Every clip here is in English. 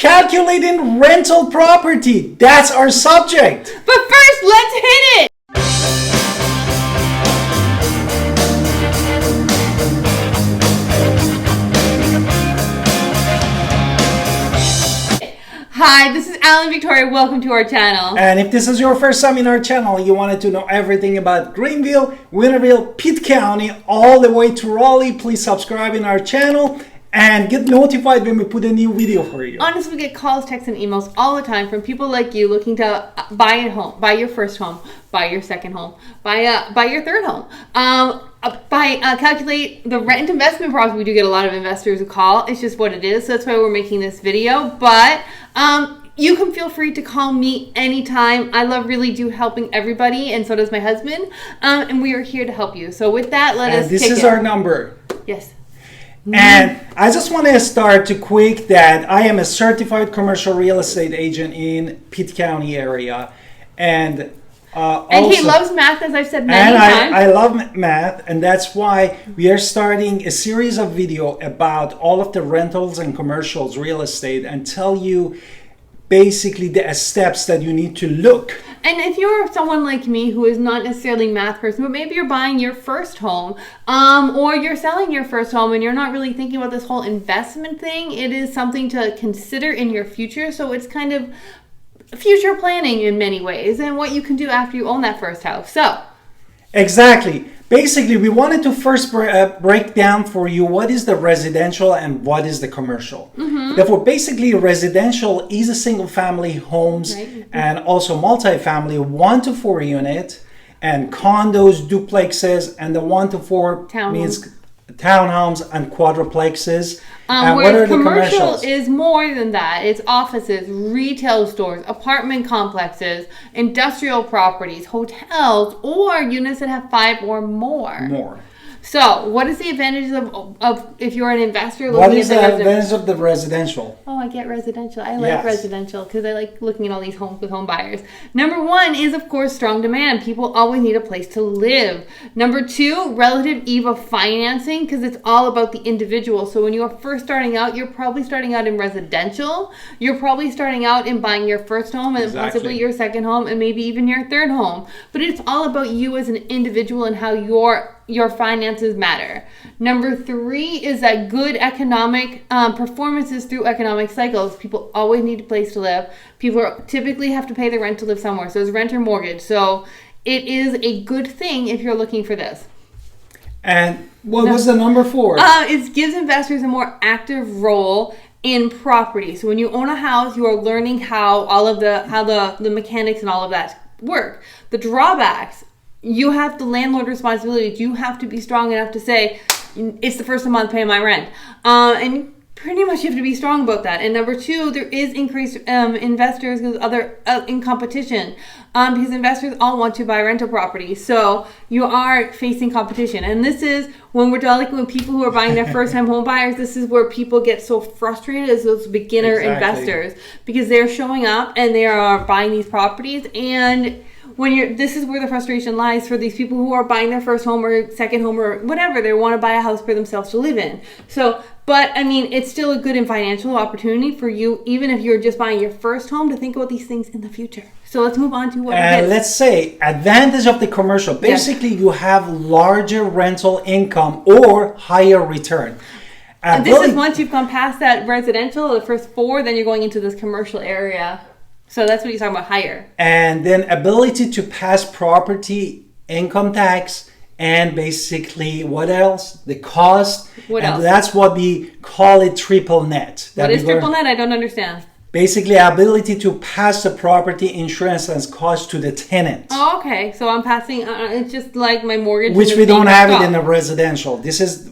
calculating rental property. That's our subject. But first, let's hit it. Hi, this is Alan Victoria. Welcome to our channel. And if this is your first time in our channel, you wanted to know everything about Greenville, Winterville, Pitt County, all the way to Raleigh, please subscribe in our channel and get notified when we put a new video for you. Honestly, we get calls, texts, and emails all the time from people like you looking to buy a home, buy your first home, buy your second home, buy your third home, calculate the rent investment process. We do get a lot of investors who call. It's just what it is. So that's why we're making this video. But you can feel free to call me anytime. I really do helping everybody, and so does my husband. And we are here to help you. So with that, let us kick it. This is our number. Yes. And I just want to start to quick that I am a certified commercial real estate agent in Pitt County area, and also, he loves math, as I've said many times. I love math, and that's why we are starting a series of video about all of the rentals and commercials real estate and tell you basically the steps that you need to look. And if you're someone like me who is not necessarily a math person, but maybe you're buying your first home, or you're selling your first home and you're not really thinking about this whole investment thing, it is something to consider in your future. So it's kind of future planning in many ways and what you can do after you own that first house. So exactly. Basically, we wanted to first break down for you what is the residential and what is the commercial. Mm-hmm. Therefore, basically, residential is a single-family homes, right, and also multifamily 1 to 4 unit, and condos, duplexes, and the 1 to 4 means townhomes and quadruplexes. Whereas commercial is more than that. It's offices, retail stores, apartment complexes, industrial properties, hotels, or units that have 5 or more. So, what is the advantages of if you're an investor looking at the What is the advantage of the residential? Oh, I get residential. I like residential because I like looking at all these homes with home buyers. Number 1 is, of course, strong demand. People always need a place to live. Number 2, relative ease of financing, because it's all about the individual. So when you're first starting out, you're probably starting out in residential. You're probably starting out in buying your first home and possibly your second home and maybe even your third home. But it's all about you as an individual and how your finances matter. Number 3 is that good economic performances through economic cycles. People always need a place to live. People typically have to pay the rent to live somewhere. So it's rent or mortgage. So it is a good thing if you're looking for this. And what was the number 4? It gives investors a more active role in property. So when you own a house, you are learning how the mechanics and all of that work. The drawbacks: you have the landlord responsibility. You have to be strong enough to say, it's the first month paying my rent. And pretty much you have to be strong about that. And number 2, there is increased investors in competition because investors all want to buy rental property. So you are facing competition. And this is when we're dealing with people who are buying their first time home buyers. This is where people get so frustrated as those beginner investors because they're showing up and they are buying these properties, and this is where the frustration lies for these people who are buying their first home or second home or whatever. They want to buy a house for themselves to live in. So, but I mean, it's still a good and financial opportunity for you, even if you're just buying your first home, to think about these things in the future. So let's move on to what it is. Let's say advantage of the commercial. Basically, you have larger rental income or higher return. And this is once you've gone past that residential, the first 4, then you're going into this commercial area. So that's what he's talking about, higher. And then ability to pass property income tax, and basically what else? The cost. What else? That's what we call it triple net. What is triple net? I don't understand. Basically, ability to pass the property insurance and cost to the tenant. Oh, okay. So I'm passing, it's just like my mortgage. Which we don't have it in a residential.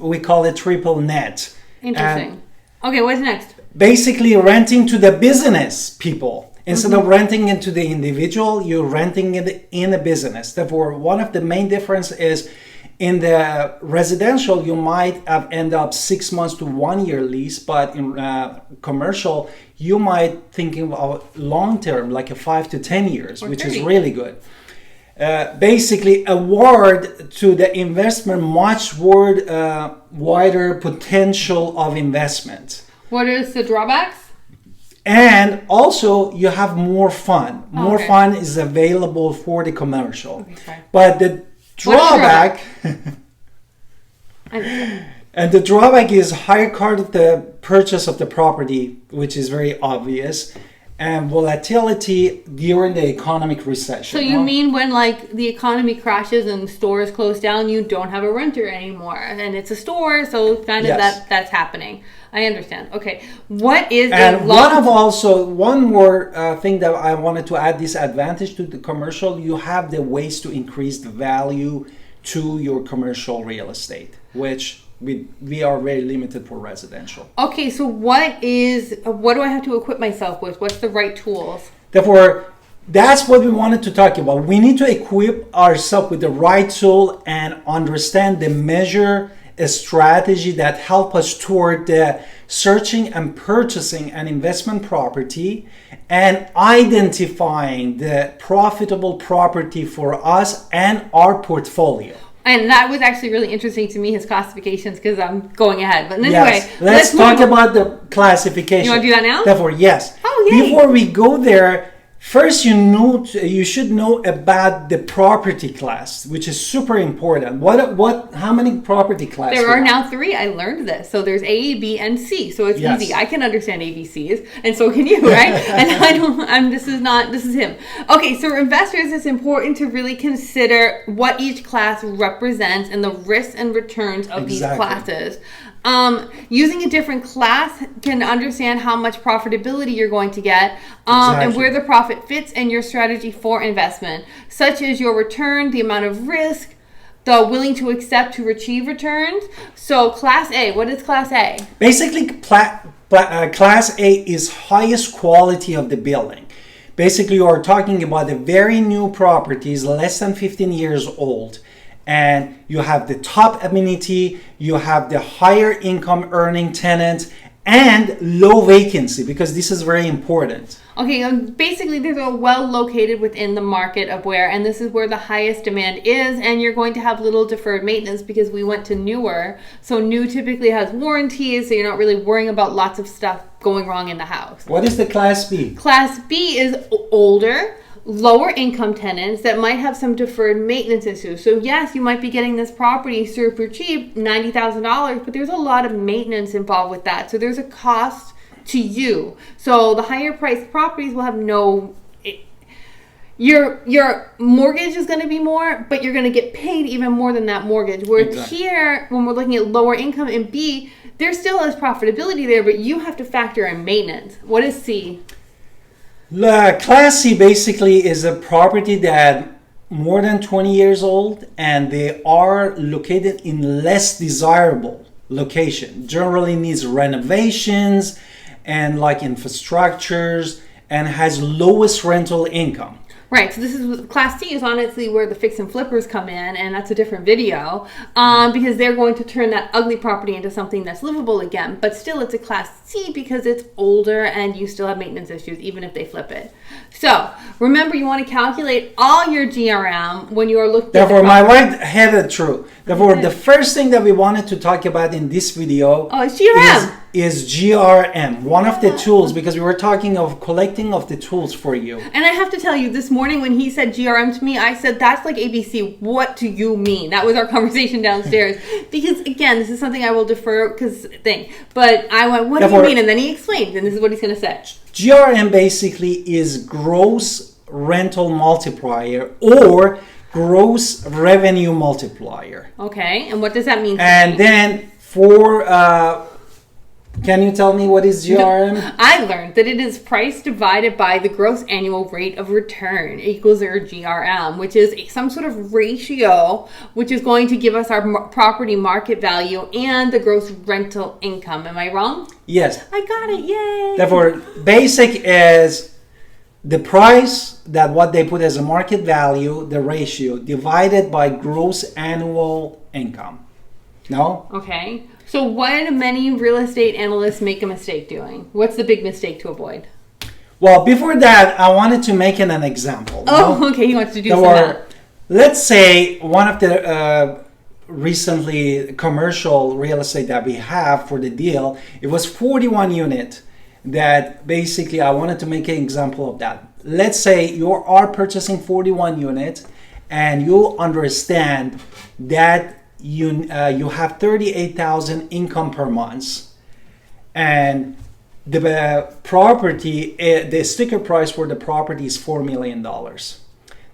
We call it triple net. Interesting. Okay, what's next? Basically, renting to the business people. Instead of renting it to the individual, you're renting it in a business. Therefore, one of the main difference is in the residential, you might have end up 6 months to 1 year lease, but in commercial, you might thinking about long term, like a 5 to 10 years, which is really good. Basically, award to the investment much wider potential of investment. What is the drawbacks? And also, you have more fun. More Okay. fun is available for the commercial. Okay. But the drawback, and the drawback is higher cost of the purchase of the property, which is very obvious, and volatility during the economic recession. So you mean when like the economy crashes and stores close down, you don't have a renter anymore, and it's a store, so kind of Yes. that's happening. I understand. Okay, what is And one more thing that I wanted to add, this advantage to the commercial, you have the ways to increase the value to your commercial real estate, which we are very limited for residential. Okay, so what do I have to equip myself with? What's the right tools? Therefore, that's what we wanted to talk about. We need to equip ourselves with the right tool and understand the measure a strategy that help us toward searching and purchasing an investment property and identifying the profitable property for us and our portfolio. And that was actually really interesting to me, his classifications, because I'm going ahead. But anyway, Yes. Let's talk about the classification. You want to do that now? Therefore, yes. Oh, yay. Before we go there, first you should know about the property class, which is super important. How many property classes? there are now 3. I learned this. So there's A, B, and C. So it's Yes. easy. I can understand ABCs, and so can you, right? And this is him. Okay, so for investors, it's important to really consider what each class represents and the risks and returns of these Exactly. classes. Using a different class can understand how much profitability you're going to get, and Exactly. where the profit fits in your strategy for investment, such as your return, the amount of risk, the willing to accept to achieve returns. So Class A, what is Class A? Basically, Class A is highest quality of the building. Basically, you are talking about the very new properties, less than 15 years old. And you have the top amenity, you have the higher income earning tenants, and low vacancy, because this is very important. Okay, basically these are well located within the market of where, and this is where the highest demand is, and you're going to have little deferred maintenance because we went to newer. So new typically has warranties, so you're not really worrying about lots of stuff going wrong in the house. What is the Class B? Class B is older, lower income tenants that might have some deferred maintenance issues. So yes, you might be getting this property super cheap, $90,000, but there's a lot of maintenance involved with that. So there's a cost to you. So the higher priced properties will have your mortgage is going to be more, but you're going to get paid even more than that mortgage. Where Exactly. Here, when we're looking at lower income in B, there still is profitability there, but you have to factor in maintenance. What is C? Class C basically is a property that more than 20 years old and they are located in less desirable location. Generally needs renovations and like infrastructures and has lowest rental income. Right, so this is Class C is honestly where the fix and flippers come in, and that's a different video, because they're going to turn that ugly property into something that's livable again. But still, it's a Class C because it's older and you still have maintenance issues even if they flip it. So remember, you want to calculate all your GRM when you are looking. Therefore, my wife had it true. Therefore, the first thing that we wanted to talk about in this video it's GRM. is GRM, one of the tools, because we were talking of collecting of the tools for you. And I have to tell you, this morning when he said GRM to me, I said, that's like ABC. What do you mean? That was our conversation downstairs. Because again, this is something I will defer but I went, what do you mean? And then he explained, and this is what he's going to say. GRM basically is Gross Rental Multiplier or Gross Revenue Multiplier. Okay, and what does that mean? And then can you tell me what is GRM? I learned that it is price divided by the gross annual rate of return equals our GRM, which is some sort of ratio, which is going to give us our property market value and the gross rental income. Am I wrong? Yes. I got it. Yay. Therefore, basic is the price that what they put as a market value, the ratio, divided by gross annual income. No? Okay. So what do many real estate analysts make a mistake doing? What's the big mistake to avoid? Well, before that, I wanted to make an example. Oh, okay. He wants to do some math. Let's say one of the recently commercial real estate that we have for the deal, it was 41 unit. that basically I wanted to make an example of that. Let's say you are purchasing 41 units and you understand that you have 38,000 income per month, and the property, the sticker price for the property is $4 million.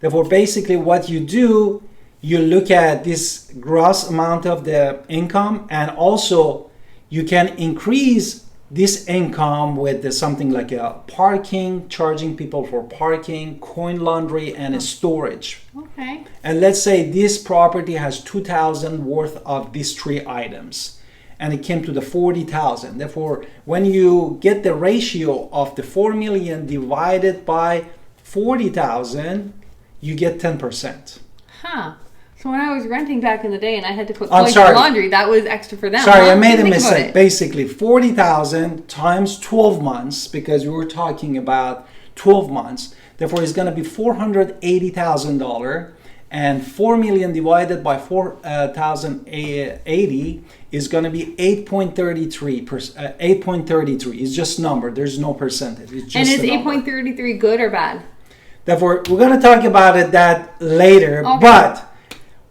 Therefore, basically what you do, you look at this gross amount of the income, and also you can increase this income with something like a parking, charging people for parking, coin laundry, and a storage. Okay. And let's say this property has 2,000 worth of these three items, and it came to the 40,000. Therefore, when you get the ratio of the 4 million divided by 40,000, you get 10%. Huh. So when I was renting back in the day and I had to put clothes in laundry, that was extra for them. Sorry, I made a mistake. Basically, 40,000 times 12 months, because we were talking about 12 months. Therefore, it's going to be $480,000, and 4 million divided by 4,080 is going to be 8.33. 8.33 is just number. There's no percentage. It's just and is 8.33 good or bad? Therefore, we're going to talk about that later. Okay. But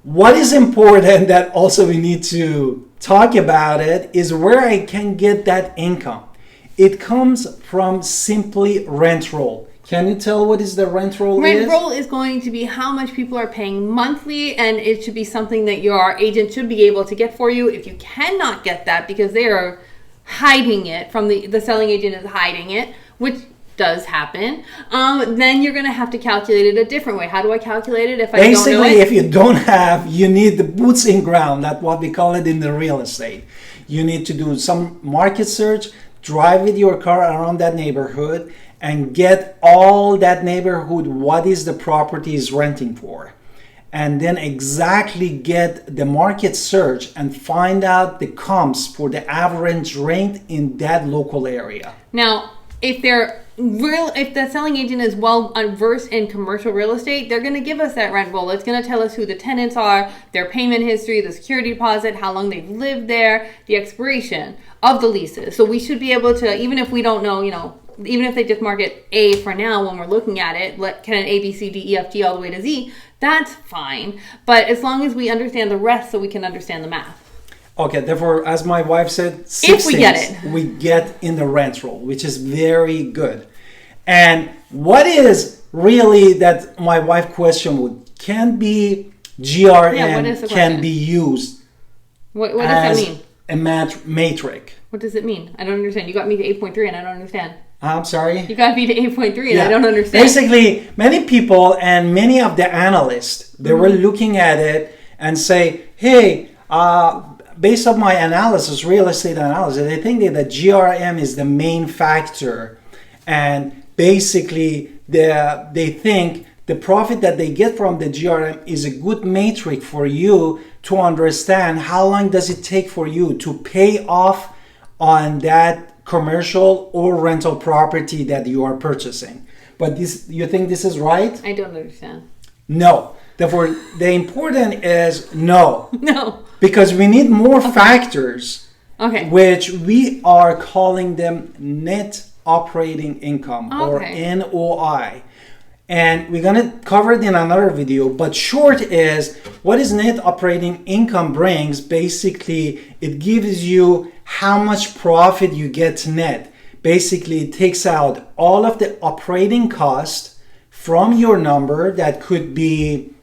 what is important that also we need to talk about it is where I can get that income. It comes from simply rent roll. Can you tell what is the rent roll is? Rent roll is going to be how much people are paying monthly, and it should be something that your agent should be able to get for you. If you cannot get that because they are hiding it from the selling agent is hiding it, which does happen, then you're going to have to calculate it a different way. How do I calculate it if I don't know it? Basically, if you don't have, you need the boots in ground. That's what we call it in the real estate. You need to do some market search, drive with your car around that neighborhood, and get all that neighborhood, what is the property is renting for. And then exactly get the market search and find out the comps for the average rent in that local area. Now, if the selling agent is well versed in commercial real estate, they're going to give us that rent roll. It's going to tell us who the tenants are, their payment history, the security deposit, how long they've lived there, the expiration of the leases. So we should be able to, even if we don't know, even if they just mark it A for now when we're looking at it, can an A, B, C, D, E, F, G all the way to Z, that's fine. But as long as we understand the rest so we can understand the math. Okay, therefore, as my wife said, if we get it, we get in the rent roll, which is very good. And what is really that my wife question would, can be GRM can be used what does that mean? A matrix. What does it mean? I don't understand. You got me to 8.3 and I don't understand. I'm sorry? You got me to 8.3 and I don't understand. Basically, many people and many of the analysts, they were looking at it and say, hey, based on my analysis, real estate analysis, they think that the GRM is the main factor. And basically, they think the profit that they get from the GRM is a good metric for you to understand how long does it take for you to pay off on that commercial or rental property that you are purchasing. But you think this is right? I don't understand. No. Therefore, the important is no. No. Because we need more factors, which we are calling them net operating income or NOI. And we're going to cover it in another video, but short is what is net operating income brings. Basically, it gives you how much profit you get net. Basically, it takes out all of the operating cost from your number. That could be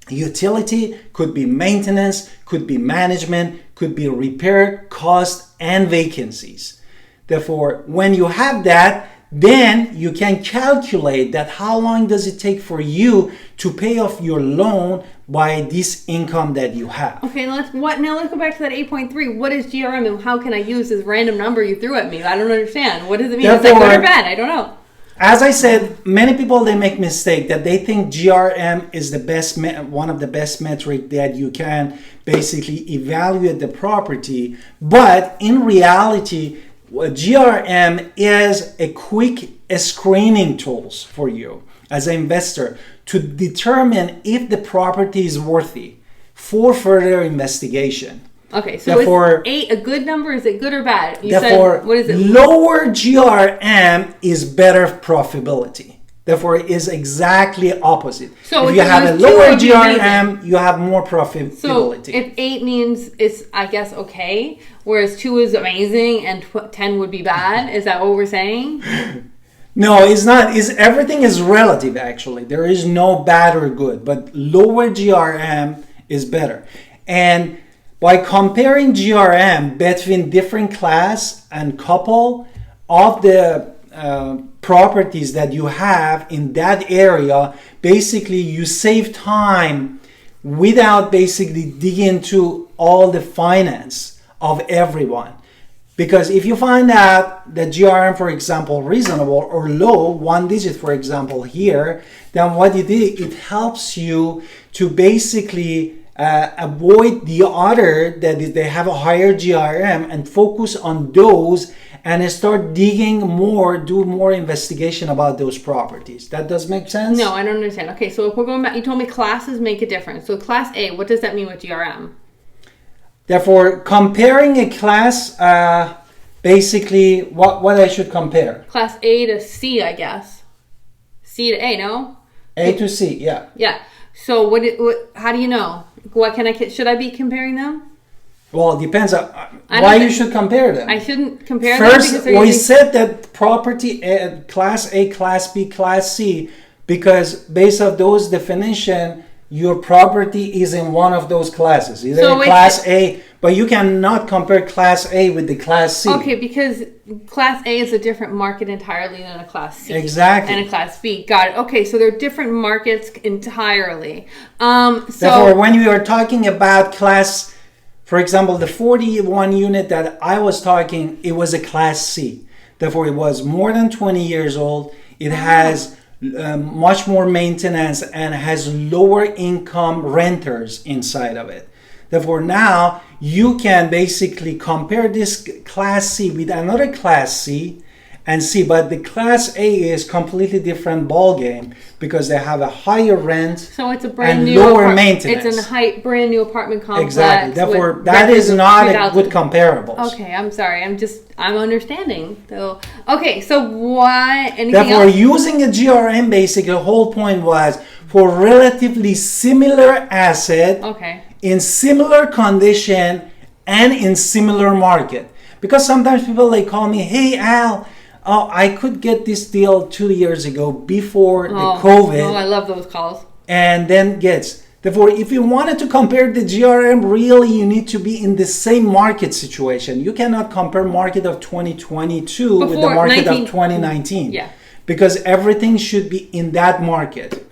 utility, could be maintenance, could be management, could be repair cost and vacancies. Therefore, when you have that, then you can calculate that how long does it take for you to pay off your loan by this income that you have. Okay, let's go back to that 8.3. What is GRM and how can I use this random number you threw at me? I don't understand. What does it mean? Is that good or bad? I don't know. As I said, many people, they make mistake that they think GRM is the best, one of the best metric that you can basically evaluate the property. But in reality, GRM is a quick screening tools for you as an investor to determine if the property is worthy for further investigation. Okay, so Therefore, is 8 a good number? Is it good or bad? You therefore, said, what is it? lower GRM is better profitability. Therefore, it is exactly opposite. So if you have a two, lower would be GRM, you have more profitability. So if 8 means it's, I guess, okay, whereas 2 is amazing and 10 would be bad, is that what we're saying? No, it's not. Everything is relative, actually. There is no bad or good, but lower GRM is better. And by comparing GRM between different class and couple of the properties that you have in that area, basically you save time without basically digging into all the finance of everyone. Because if you find out that GRM, for example, reasonable or low, 1 digit, for example, here, then what you did, it helps you to basically avoid the other that they have a higher GRM and focus on those and start digging more, do more investigation about those properties. That does make sense? No, I don't understand. Okay, so if we're going back, you told me classes make a difference. So class A, what does that mean with GRM? Therefore, comparing a class, basically, what I should compare? Class A to C, I guess. C to A, no? A to C, yeah. Yeah. So how do you know? Should I be comparing them? Well, it depends on why you should compare them. I shouldn't compare them First, we said that property class A, class B, class C, because based on those definition, your property is in one of those classes, either class A, but you cannot compare class A with the class C. Okay, because class A is a different market entirely than a class C. Exactly. And a class B. Got it. Okay, so they're different markets entirely. Therefore, when you are talking about class, for example, the 41 unit that I was talking, it was a class C. Therefore, it was more than 20 years old. It has much more maintenance and has lower income renters inside of it. Therefore, now you can basically compare this class C with another class C and see, but the class A is completely different ball game because they have a higher rent, so it's a brand and new lower maintenance. It's a brand new apartment complex. Exactly. Therefore, that is not a good comparables. Okay, I'm sorry. I'm understanding. So okay, so why? Anything Therefore, else? using a GRM, basically, the whole point was for relatively similar asset. Okay. In similar condition and in similar market. Because sometimes people they call me, hey Al, I could get this deal 2 years ago before the COVID. Oh, I love those calls. And then therefore, if you wanted to compare the GRM, really you need to be in the same market situation. You cannot compare market of 2022 with the market of 2019. Yeah. Because everything should be in that market.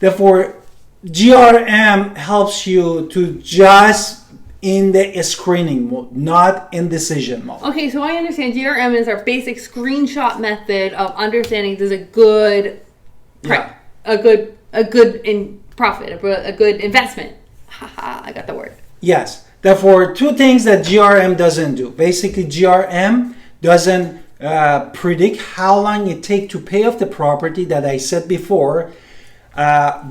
Therefore, GRM helps you to just in the screening mode, not in decision mode. Okay, so I understand GRM is our basic screenshot method of understanding there's a good a good in profit, a good investment. Haha, I got the word. Yes. Therefore, 2 things that GRM doesn't do. Basically, GRM doesn't predict how long it takes to pay off the property that I said before.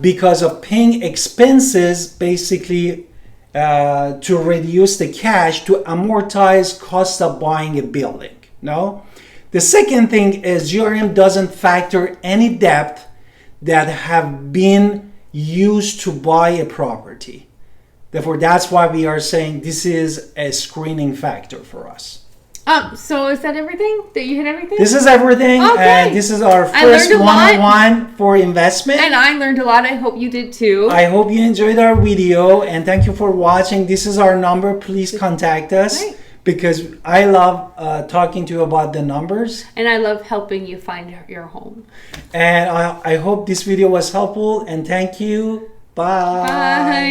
Because of paying expenses basically to reduce the cash to amortize cost of buying a building. No? The second thing is GRM doesn't factor any debt that have been used to buy a property. Therefore, that's why we are saying this is a screening factor for us. So is that everything? That you hit everything? This is everything, okay. And this is our first one-on-one for investment. And I learned a lot. I hope you did too. I hope you enjoyed our video, and thank you for watching. This is our number. Please contact us. Right. Because I love talking to you about the numbers. And I love helping you find your home. And I hope this video was helpful, and thank you. Bye. Bye.